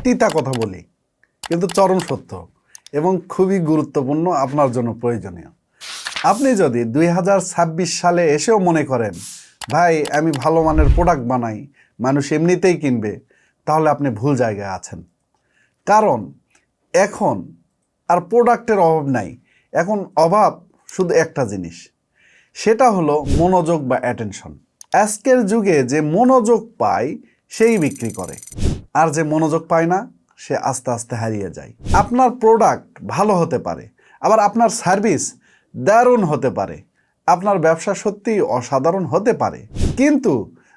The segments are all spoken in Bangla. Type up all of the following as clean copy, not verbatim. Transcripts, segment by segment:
তিতা কথা বলি, কিন্তু চরম সত্য এবং খুবই গুরুত্বপূর্ণ, আপনার জন্য প্রয়োজনীয়। আপনি যদি 2026 সালে এসেও মনে করেন ভাই আমি ভালো মানের প্রোডাক্ট বানাই, মানুষ এমনিতেই কিনবে, তাহলে আপনি ভুল জায়গায় আছেন। কারণ এখন আর প্রোডাক্টের অভাব নাই, এখন অভাব শুধু একটা জিনিস, সেটা হলো মনোযোগ বা অ্যাটেনশন। আজকের যুগে যে মনোযোগ পায় সেই বিক্রি করে, আর যে মনোযোগ পায় না সে আস্তে আস্তে হারিয়ে যায়। আপনার প্রোডাক্ট ভালো হতে পারে, আবার আপনার সার্ভিস দারুণ হতে পারে, আপনার ব্যবসা সত্যিই অসাধারণ হতে পারে, কিন্তু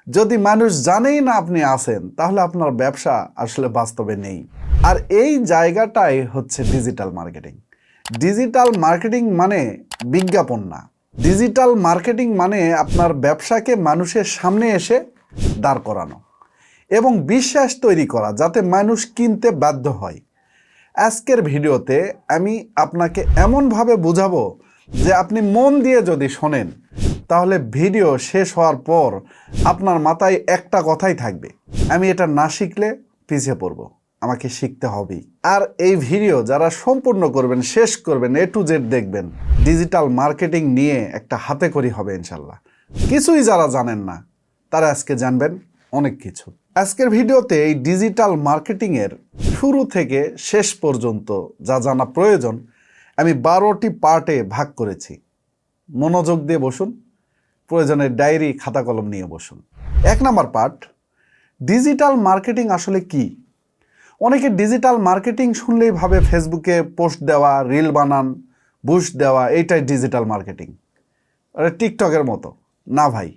যদি মানুষ জানেই না আপনি আছেন, তাহলে আপনার ব্যবসা আসলে বাস্তবে নেই। আর এই জায়গাটাই হচ্ছে ডিজিটাল মার্কেটিং। ডিজিটাল মার্কেটিং মানে বিজ্ঞাপন না, ডিজিটাল মার্কেটিং মানে আপনার ব্যবসাকে মানুষের সামনে এসে দাঁড় করানো এবং বিশ্বাস তৈরি করা, যাতে মানুষ কিনতে বাধ্য হয়। আজকের ভিডিওতে আমি আপনাকে এমনভাবে বুঝাবো যে আপনি মন দিয়ে যদি শোনেন, তাহলে ভিডিও শেষ হওয়ার পর আপনার মাথায় একটা কথাই থাকবে, আমি এটা না শিখলে পিছিয়ে পড়ব, আমাকে শিখতে হবেই। আর এই ভিডিও যারা সম্পূর্ণ করবেন, শেষ করবেন, A to Z দেখবেন, ডিজিটাল মার্কেটিং নিয়ে একটা হাতেখড়ি হবে ইনশাল্লাহ। কিছুই যারা জানেন না তারা আজকে জানবেন অনেক কিছু। আজকের ভিডিওতে এই ডিজিটাল মার্কেটিংয়ের শুরু থেকে শেষ পর্যন্ত যা জানা প্রয়োজন আমি 12টি পার্টে ভাগ করেছি। মনোযোগ দিয়ে বসুন, প্রয়োজনে ডায়েরি খাতা কলম নিয়ে বসুন। 1 নম্বর পার্ট, ডিজিটাল মার্কেটিং আসলে কি? অনেকে ডিজিটাল মার্কেটিং শুনলেই ভাবে ফেসবুকে পোস্ট দেওয়া, রিল বানান, বুস্ট দেওয়া, এইটাই ডিজিটাল মার্কেটিং। আরে টিকটকের মতো না ভাই।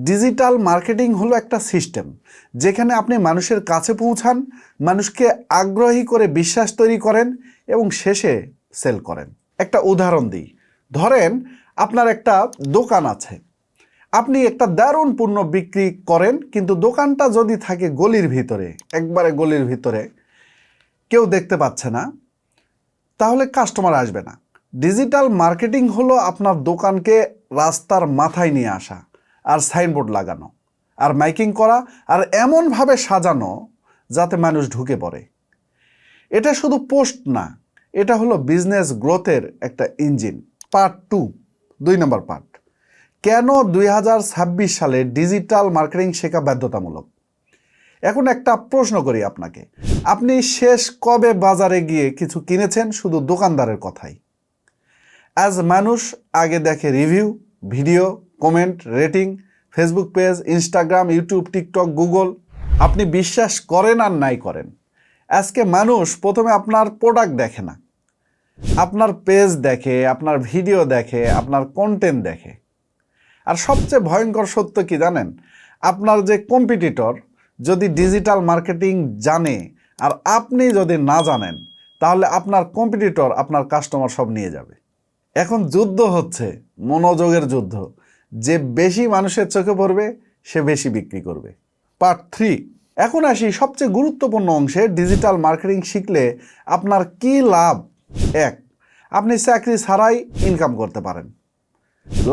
ডিজিটাল মার্কেটিং হলো একটা সিস্টেম যেখানে আপনি মানুষের কাছে পৌঁছান, মানুষকে আগ্রহী করে বিশ্বাস তৈরি করেন এবং শেষে সেল করেন। একটা উদাহরণ দিই, ধরেন আপনার একটা দোকান আছে, আপনি একটা দারুণ পণ্য বিক্রি করেন, কিন্তু দোকানটা যদি থাকে গলির ভিতরে, একবারে গলির ভিতরে, কেউ দেখতে পাচ্ছে না, তাহলে কাস্টমার আসবে না। ডিজিটাল মার্কেটিং হলো আপনার দোকানকে রাস্তার মাথায় নিয়ে আসা, আর সাইনবোর্ড লাগানো, আর মাইকিং করা, আর এমনভাবে সাজানো যাতে মানুষ ঢুকে পড়ে। এটা শুধু পোস্ট না, এটা হলো বিজনেস গ্রোথের একটা ইঞ্জিন। পার্ট 2, 2 নম্বর পার্ট, কেন 2026 সালে ডিজিটাল মার্কেটিং শেখা বাধ্যতামূলক। এখন একটা প্রশ্ন করি আপনাকে, আপনি শেষ কবে বাজারে গিয়ে কিছু কিনেছেন শুধু দোকানদারের কথাই? আজ মানুষ আগে দেখে review, video, comment, rating, Facebook page, Instagram, YouTube, TikTok, Google. আপনি বিশ্বাস করেন আর নাই করেন, আজকে মানুষ প্রথমে আপনার প্রোডাক্ট দেখে না, আপনার পেজ দেখে, আপনার ভিডিও দেখে, আপনার কন্টেন্ট দেখে। আর সবচেয়ে ভয়ঙ্কর সত্য কি জানেন? আপনার যে কম্পিটিটর যদি ডিজিটাল মার্কেটিং জানে আর আপনি যদি না জানেন, তাহলে আপনার কম্পিটিটর আপনার কাস্টমার সব নিয়ে যাবে। এখন যুদ্ধ হচ্ছে, মনোযোগের যুদ্ধ। যে বেশি মানুষের চোখে পড়বে সে বেশি বিক্রি করবে। পার্ট 3, এখন আসি সবচেয়ে গুরুত্বপূর্ণ অংশে। ডিজিটাল মার্কেটিং শিখলে আপনার কি লাভ? 1, আপনি চাকরি ছাড়াই ইনকাম করতে পারেন।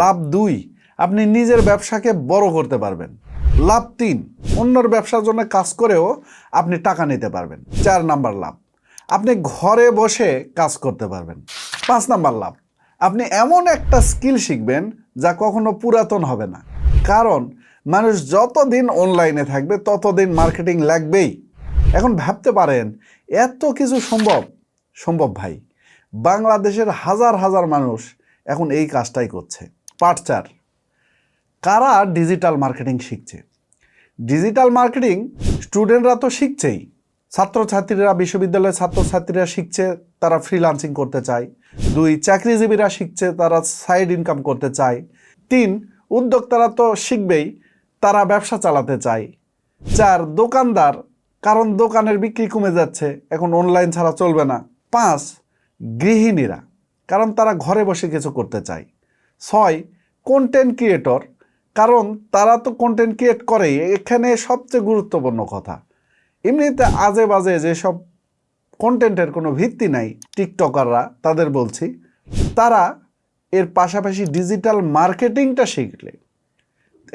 লাভ 2, আপনি নিজের ব্যবসাকে বড় করতে পারবেন। লাভ 3, অন্যর ব্যবসার জন্য কাজ করেও আপনি টাকা নিতে পারবেন। 4 নাম্বার লাভ, আপনি ঘরে বসে কাজ করতে পারবেন। 5 নাম্বার লাভ, আপনি এমন একটা স্কিল শিখবেন যা কখনো পুরাতন হবে না। কারণ মানুষ যতদিন অনলাইনে থাকবে ততদিন মার্কেটিং লাগবেই। এখন ভাবতে পারেন এত কিছু সম্ভব ভাই, বাংলাদেশের হাজার হাজার মানুষ এখন এই কাজটাই করছে। পার্ট 4, কারা ডিজিটাল মার্কেটিং শিখছে? ডিজিটাল মার্কেটিং স্টুডেন্টরা তো শিখছেই, ছাত্রছাত্রীরা, বিশ্ববিদ্যালয়ের ছাত্রছাত্রীরা শিখছে, তারা ফ্রিল্যান্সিং করতে চায়। 2, চাকরিজীবীরা শিখছে, তারা সাইড ইনকাম করতে চায়। 3, উদ্যোক্তারা তো শিখবেই, তারা ব্যবসা চালাতে চায়। 4, দোকানদার, কারণ দোকানের বিক্রি কমে যাচ্ছে, এখন অনলাইন ছাড়া চলবে না। 5, গৃহিণীরা, কারণ তারা ঘরে বসে কিছু করতে চায়। 6, কন্টেন্ট ক্রিয়েটর, কারণ তারা তো কন্টেন্ট ক্রিয়েট করেই। এখানে সবচেয়ে গুরুত্বপূর্ণ কথা, এমনিতে আজে বাজে যেসব কন্টেন্টের কোনো ভিত্তি নাই, টিকটকাররা, তাদের বলছি, তারা এর পাশাপাশি ডিজিটাল মার্কেটিংটা শিখলে,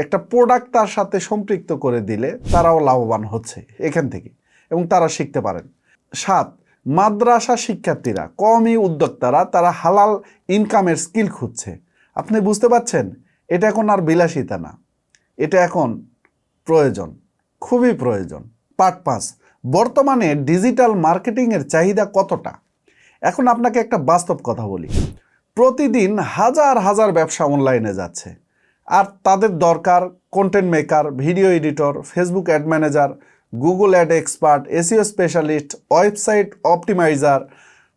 একটা প্রোডাক্ট তার সাথে সম্পৃক্ত করে দিলে তারাও লাভবান হচ্ছে এখান থেকে, এবং তারা শিখতে পারেন। 7, মাদ্রাসা শিক্ষার্থীরা, কওমি উদ্যোক্তারা, তারা হালাল ইনকামের স্কিল খুঁজছে। আপনি বুঝতে পারছেন, এটা এখন আর বিলাসিতা না, এটা এখন প্রয়োজন, খুবই প্রয়োজন। পার্ট 5, বর্তমানে ডিজিটাল মার্কেটিংয়ের চাহিদা কতটা? এখন আপনাকে একটা বাস্তব কথা বলি, প্রতিদিন হাজার হাজার ব্যবসা অনলাইনে যাচ্ছে, আর তাদের দরকার content maker, video editor, Facebook ad manager, Google ad expert, SEO specialist, website optimizer,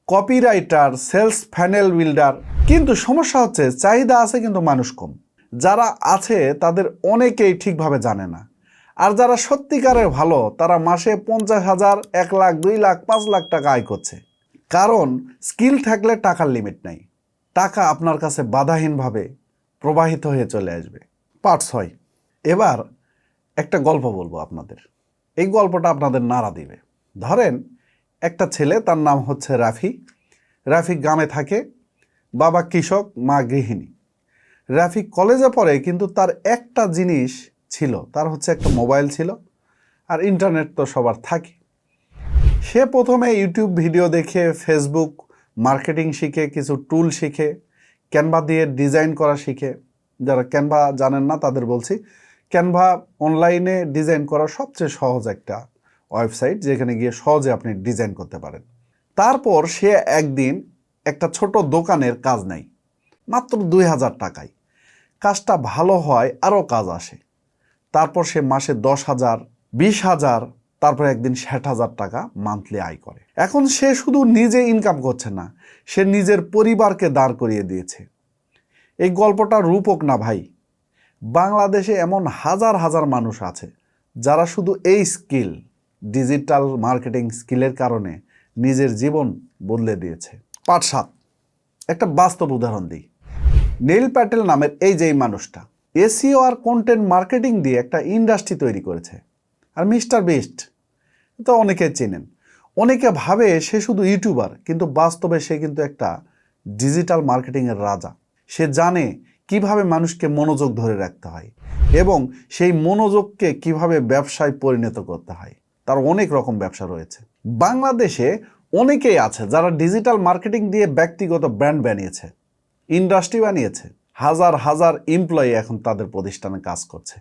copywriter, sales funnel builder. কিন্তু সমস্যা হচ্ছে চাহিদা আছে কিন্তু মানুষ কম। যারা আছে তাদের অনেকেই ঠিকভাবে জানে না, আর যারা সত্যিকারের ভালো তারা মাসে 50,000, 1 লাখ, 2 লাখ, 5 লাখ টাকা আয় করছে। কারণ স্কিল থাকলে টাকার লিমিট নাই, টাকা আপনার কাছে বাধাহীনভাবে প্রবাহিত হয়ে চলে আসবে। পার্ট 6, এবার একটা গল্প বলবো আপনাদের, এই গল্পটা আপনাদের নাড়া দিবে। ধরেন একটা ছেলে, তার নাম হচ্ছে রাফি। রাফি গ্রামে থাকে, বাবা কৃষক, মা গৃহিণী। রাফি কলেজে পড়ে, কিন্তু তার একটা জিনিস ছিল, তার হচ্ছে একটা মোবাইল ছিল, আর ইন্টারনেট তো সবার থাকে। সে প্রথমে ইউটিউব ভিডিও দেখে, ফেসবুক মার্কেটিং শিখে, কিছু টুল শিখে, ক্যানভা দিয়ে ডিজাইন করা শিখে। যারা ক্যানভা জানেন না তাদের বলছি, ক্যানভা অনলাইনে ডিজাইন করা সবচেয়ে সহজ একটা ওয়েবসাইট, যেখানে গিয়ে সহজে আপনি ডিজাইন করতে পারেন। তারপর সে একদিন একটা ছোট দোকানের কাজ নেয়, মাত্র 2,000 টাকায়। কাজটা ভালো হয়, আরও কাজ আসে। তারপর সে মাসে 10,000, 20,000, তারপর একদিন 60,000 টাকা মান্থলি আয় করে। এখন সে শুধু নিজে ইনকাম করছে না, সে নিজের পরিবারকে দাঁড় করিয়ে দিয়েছে। এই গল্পটা রূপক না ভাই, বাংলাদেশে এমন হাজার হাজার মানুষ আছে যারা শুধু এই স্কিল, ডিজিটাল মার্কেটিং স্কিলের কারণে নিজের জীবন বদলে দিয়েছে। পার্ট 7, একটা বাস্তব উদাহরণ দিই। নীল প্যাটেল নামের এই যে মানুষটা এসইও আর কন্টেন্ট মার্কেটিং দিয়ে একটা ইন্ডাস্ট্রি তৈরি করেছে। আর মিস্টার বিস্ট তো অনেকে চেনেন। অনেকে ভাবে সে শুধু ইউটিউবার, কিন্তু বাস্তবে সে কিন্তু একটা ডিজিটাল মার্কেটিংয়ের রাজা। সে জানে কিভাবে মানুষকে মনোযোগ ধরে রাখতে হয় এবং সেই মনোযোগকে কিভাবে ব্যবসায় পরিণত করতে হয়। তার অনেক রকম ব্যবসা রয়েছে। বাংলাদেশে অনেকেই আছে যারা ডিজিটাল মার্কেটিং দিয়ে ব্যক্তিগত ব্র্যান্ড বানিয়েছে, ইন্ডাস্ট্রি বানিয়েছে, হাজার হাজার এমপ্লয়ি এখন তাদের প্রতিষ্ঠানে কাজ করছে।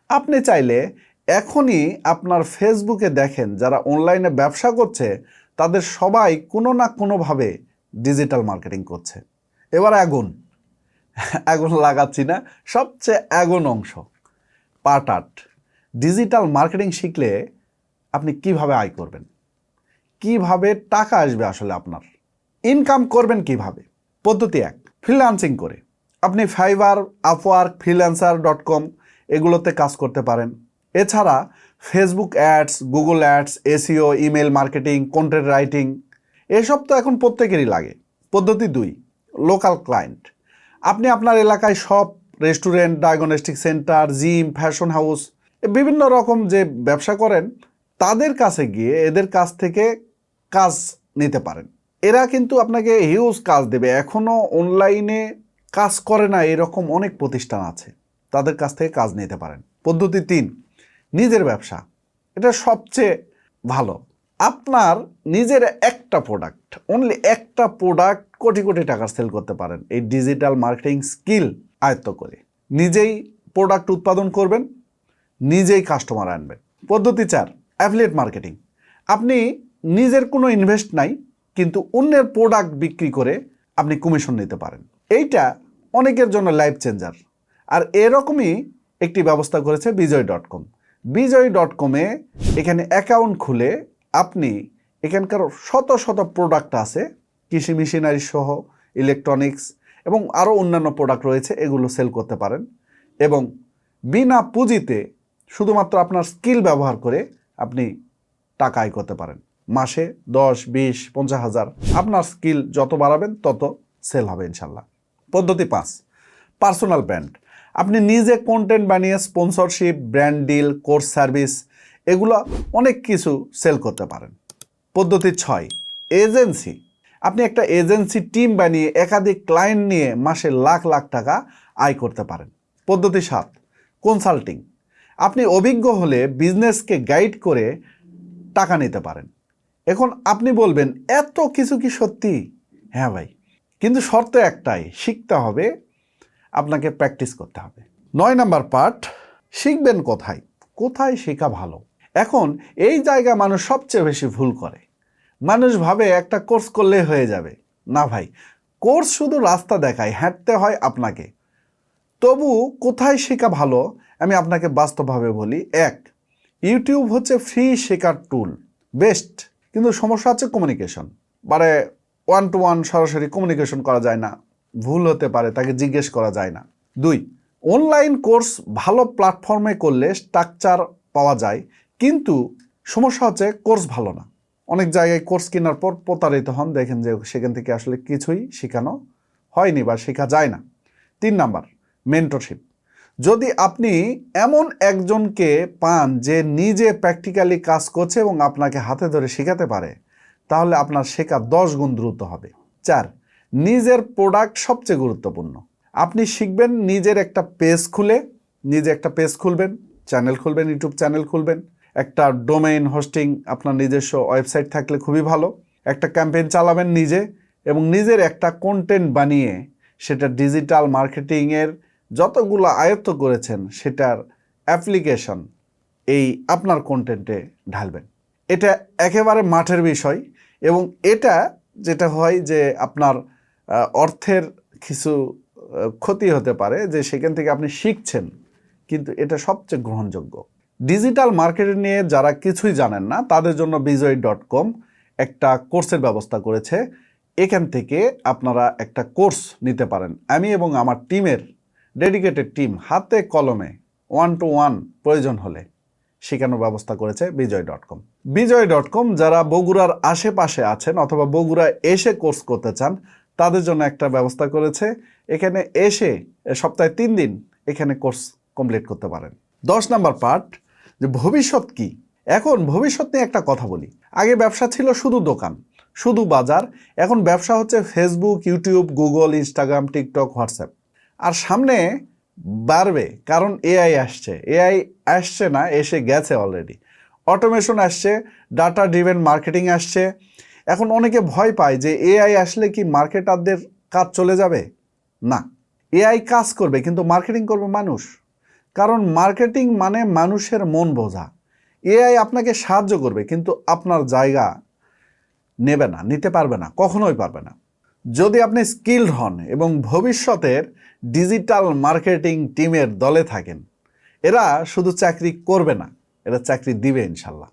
আপনি চাইলে এখনই আপনার ফেসবুকে দেখেন যারা অনলাইনে ব্যবসা করছে, তাদের সবাই কোনো না কোনোভাবে ডিজিটাল মার্কেটিং করছে। এবার আগুন লাগাচ্ছি না, সবচেয়ে আগুন অংশ, পার্ট 8, ডিজিটাল মার্কেটিং শিখলে আপনি কিভাবে আয় করবেন, কিভাবে টাকা আসবে, আসলে আপনার ইনকাম করবেন কিভাবে। পদ্ধতি 1, ফ্রিল্যান্সিং করে। আপনি ফাইবার, আপওয়ার্ক, freelancer.com এগুলোতে কাজ করতে পারেন। এছাড়া Facebook ads, Google ads, SEO, email marketing, content writing, এসব তো এখন প্রত্যেকেরই লাগে। পদ্ধতি 2, লোকাল ক্লায়েন্ট। আপনি আপনার এলাকায় সব restaurant, diagnostic centre, gym, fashion house, বিভিন্ন রকম যে ব্যবসা করেন, তাদের কাছে গিয়ে এদের কাছ থেকে কাজ নিতে পারেন। এরা কিন্তু আপনাকে হিউজ কাজ দেবে। এখনও অনলাইনে কাজ করে না এরকম অনেক প্রতিষ্ঠান আছে, তাদের কাছ থেকে কাজ নিতে পারেন। পদ্ধতি 3, নিজের ব্যবসা। এটা সবচেয়ে ভালো। আপনার নিজের একটা প্রোডাক্ট, অনলি একটা প্রোডাক্ট কোটি কোটি টাকার সেল করতে পারেন এই ডিজিটাল মার্কেটিং স্কিল আয়ত্ত করে। নিজেই প্রোডাক্ট উৎপাদন করবেন, নিজেই কাস্টমার আনবেন। পদ্ধতি 4, অ্যাফিলিয়েট মার্কেটিং। আপনি নিজের কোনো ইনভেস্ট নাই, কিন্তু অন্যের প্রোডাক্ট বিক্রি করে আপনি কমিশন নিতে পারেন। এইটা অনেকের জন্য লাইফ চেঞ্জার। আর এরকমই একটি ব্যবস্থা করেছে বিজয়.com। বিজয়.com-এ এখানে অ্যাকাউন্ট খুলে আপনি এখানকার শত শত প্রোডাক্ট আছে, কৃষি মেশিনারি সহ, ইলেকট্রনিক্স এবং আরও অন্যান্য প্রোডাক্ট রয়েছে, এগুলো সেল করতে পারেন এবং বিনা পুঁজিতে শুধুমাত্র আপনার স্কিল ব্যবহার করে আপনি টাকা আয় করতে পারেন। মাসে 10, 20, 50,000, আপনার স্কিল যত বাড়াবেন তত সেল হবে ইনশাল্লাহ। পদ্ধতি 5, পার্সোনাল ব্র্যান্ড। আপনি নিজে কন্টেন্ট বানিয়ে sponsorship, brand deal, course service, এগুলো অনেক কিছু সেল করতে পারেন। পদ্ধতি 6, এজেন্সি। আপনি একটা এজেন্সি টিম বানিয়ে একাধিক ক্লায়েন্ট নিয়ে মাসে লাখ লাখ টাকা আয় করতে পারেন। পদ্ধতি 7, কনসাল্টিং। আপনি অভিজ্ঞ হলে বিজনেসকে গাইড করে টাকা নিতে পারেন। এখন আপনি বলবেন এত কিছু কি সত্যি? হ্যাঁ ভাই, কিন্তু শর্ত একটাই, শিখতে হবে, আপনাকে প্র্যাকটিস করতে হবে। 9 নাম্বার পার্ট, শিখবেন কোথায়? কোথায় শেখা ভালো? এখন এই জায়গা মানুষ সবচেয়ে বেশি ভুল করে। মানুষ ভাবে একটা কোর্স করলে হয়ে যাবে। না ভাই, কোর্স শুধু রাস্তা দেখায়, হাঁটতে হয় আপনাকে। তবু কোথায় শেখা ভালো আমি আপনাকে বাস্তবভাবে বলি। এক, ইউটিউব হচ্ছে ফ্রি শেখার টুল, বেস্ট। কিন্তু সমস্যা হচ্ছে কমিউনিকেশন, মানে 1 to 1 সরাসরি কমিউনিকেশন করা যায় না, ভুল হতে পারে, তাকে জিজ্ঞেস করা যায় না। 2, অনলাইন কোর্স ভালো প্ল্যাটফর্মে করলে স্ট্রাকচার পাওয়া যায়, কিন্তু সমস্যা হচ্ছে কোর্স ভালো না। অনেক জায়গায় কোর্স কেনার পর প্রতারিত হন, দেখেন যে সেখান থেকে আসলে কিছুই শেখানো হয়নি বা শেখা যায় না। 3 নাম্বার, মেন্টরশিপ। যদি আপনি এমন একজনকে পান যে নিজে প্র্যাকটিক্যালি কাজ করছে এবং আপনাকে হাতে ধরে শেখাতে পারে, তাহলে আপনার শেখা 10 গুণ দ্রুত হবে। 4, নিজের প্রোডাক্ট সবচেয়ে গুরুত্বপূর্ণ। আপনি শিখবেন নিজের একটা পেজ খুলে, নিজে একটা পেজ খুলবেন, চ্যানেল খুলবেন, ইউটিউব চ্যানেল খুলবেন, একটা ডোমেইন হোস্টিং, আপনার নিজস্ব ওয়েবসাইট থাকলে খুবই ভালো, একটা ক্যাম্পেইন চালাবেন নিজে, এবং নিজের একটা কন্টেন্ট বানিয়ে সেটা ডিজিটাল মার্কেটিংয়ের যতগুলো আয়ত্ত করেছেন সেটার অ্যাপ্লিকেশন এই আপনার কন্টেন্টে ঢালবেন। এটা একেবারে মাঠের বিষয়, এবং এটা যেটা হয় যে আপনার অর্থের কিছু ক্ষতি হতে পারে, যে সেখান থেকে আপনি শিখছেন, কিন্তু এটা সবচেয়ে গ্রহণযোগ্য। ডিজিটাল মার্কেটিং নিয়ে যারা কিছুই জানেন না তাদের জন্য বিজয়.com একটা কোর্সের ব্যবস্থা করেছে। এখান থেকে আপনারা একটা কোর্স নিতে পারেন। আমি এবং আমার টিমের ডেডিকেটেড টিম হাতে কলমে 1 to 1 প্রয়োজন হলে শেখানোর ব্যবস্থা করেছে বিজয়.com। বিজয়.com যারা বগুড়ার আশেপাশে আছেন অথবা বগুড়া এসে কোর্স করতে চান তাদের জন্য একটা ব্যবস্থা করেছে। এখানে এসে সপ্তাহে 3 দিন এখানে কোর্স কমপ্লিট করতে পারেন। 10 নাম্বার পার্ট, যে ভবিষ্যৎ কি। এখন ভবিষ্যৎ নিয়ে একটা কথা বলি। আগে ব্যবসা ছিল শুধু দোকান, শুধু বাজার। এখন ব্যবসা হচ্ছে Facebook, YouTube, Google, Instagram, TikTok, WhatsApp. আর সামনে বাড়বে, কারণ এআই আসছে। এআই আসছে না, এসে গেছে অলরেডি। অটোমেশন আসছে, ডাটা ড্রিভেন মার্কেটিং আসছে। এখন অনেকে ভয় পায় যে এআই আসলে কি মার্কেটারদের কাজ চলে যাবে? না, এআই কাজ করবে, কিন্তু মার্কেটিং করবে মানুষ। কারণ মার্কেটিং মানে মানুষের মন বোঝা। এআই আপনাকে সাহায্য করবে, কিন্তু আপনার জায়গা নেবে না, নিতে পারবে না, কখনোই পারবে না। যদি আপনি স্কিলড হন এবং ভবিষ্যতের ডিজিটাল মার্কেটিং টিমের দলে থাকেন, এরা শুধু চাকরি করবে না, এরা চাকরি দিবে ইনশাল্লাহ।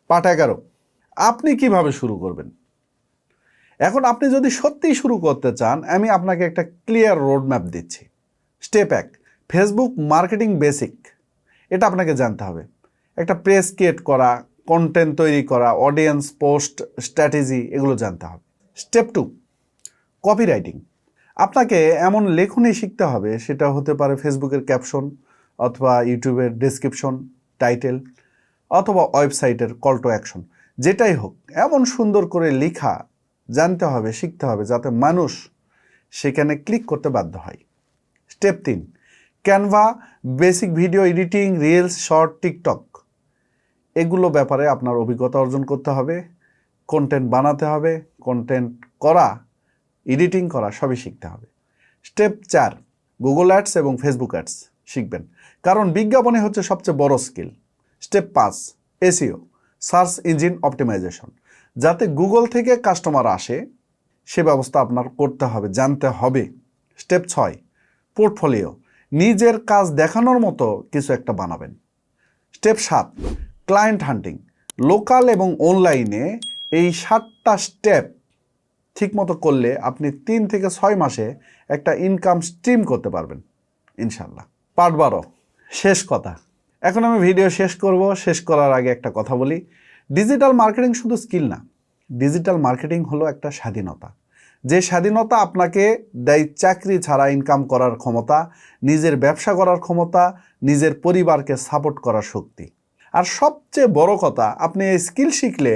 পার্ট 11, আপনি কিভাবে শুরু করবেন। এখন আপনি যদি সত্যিই শুরু করতে চান, আমি আপনাকে একটা ক্লিয়ার রোডম্যাপ দিচ্ছি। Step 1, Facebook marketing basic. এটা আপনাকে জানতে হবে। একটা পেজ ক্রিয়েট করা, কন্টেন্ট তৈরি করা, অডিয়েন্স, পোস্ট, স্ট্র্যাটেজি, এগুলো জানতে হবে। Step 2, copywriting. আপনাকে এমন লেখনী শিখতে হবে, সেটা হতে পারে ফেসবুকের ক্যাপশন, অথবা ইউটিউবের ডেসক্রিপশন, টাইটেল, অথবা ওয়েবসাইটের কল টু অ্যাকশন। যেটাই হোক, এমন সুন্দর করে লেখা জানতে হবে, শিখতে হবে, যাতে মানুষ সেখানে ক্লিক করতে বাধ্য হয়। Step 3, Canva, basic video editing, reels, short, TikTok, এগুলো ব্যাপারে আপনার অভিজ্ঞতা অর্জন করতে হবে। কন্টেন্ট বানাতে হবে, কন্টেন্ট করা, এডিটিং করা, সবই শিখতে হবে। স্টেপ 4, গুগল অ্যাডস এবং ফেসবুক অ্যাডস শিখবেন, কারণ বিজ্ঞাপনে হচ্ছে সবচেয়ে বড় skill. Step 5, SEO, search engine optimization, যাতে গুগল থেকে কাস্টমার আসে সে ব্যবস্থা আপনার করতে হবে, জানতে হবে। স্টেপ 6, পোর্টফোলিও, নিজের কাজ দেখানোর মতো কিছু একটা বানাবেন। স্টেপ 7, ক্লায়েন্ট হান্টিং, লোকাল এবং অনলাইনে। এই 7টা স্টেপ ঠিকমতো করলে আপনি 3 থেকে 6 মাসে একটা ইনকাম স্ট্রিম করতে পারবেন ইনশাল্লাহ। পার্ট 12, শেষ কথা। এখন আমি ভিডিও শেষ করব। শেষ করার আগে একটা কথা বলি, ডিজিটাল মার্কেটিং শুধু স্কিল না, ডিজিটাল মার্কেটিং হলো একটা স্বাধীনতা। যে স্বাধীনতা আপনাকে দেয় চাকরি ছাড়া ইনকাম করার ক্ষমতা, নিজের ব্যবসা করার ক্ষমতা, নিজের পরিবারকে সাপোর্ট করার শক্তি। আর সবচেয়ে বড় কথা, আপনি এই স্কিল শিখলে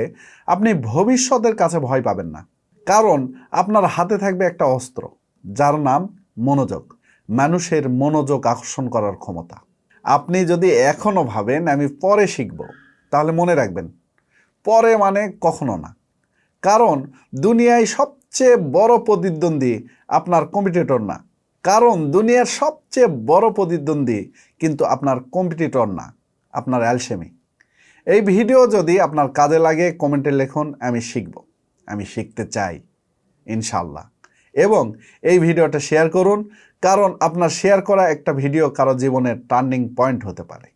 আপনি ভবিষ্যতের কাছে ভয় পাবেন না, কারণ আপনার হাতে থাকবে একটা অস্ত্র, যার নাম মনোযোগ, মানুষের মনোযোগ আকর্ষণ করার ক্ষমতা। আপনি যদি এখনও ভাবেন আমি পরে শিখব, তাহলে মনে রাখবেন, পরে মানে কখনো না। কারণ দুনিয়ায় সবচেয়ে বড় প্রতিদ্বন্দ্বী আপনার কম্পিটিটর না, কারণ দুনিয়ার সবচেয়ে বড় প্রতিদ্বন্দ্বী কিন্তু আপনার কম্পিটিটর না, আপনার অ্যালসেমি। এই ভিডিও যদি আপনার কাজে লাগে কমেন্টে লিখুন, আমি শিখব, আমি শিখতে চাই ইনশাল্লাহ। এবং এই ভিডিওটা শেয়ার করুন, কারণ আপনার শেয়ার করা একটা ভিডিও কারো জীবনের টার্নিং পয়েন্ট হতে পারে।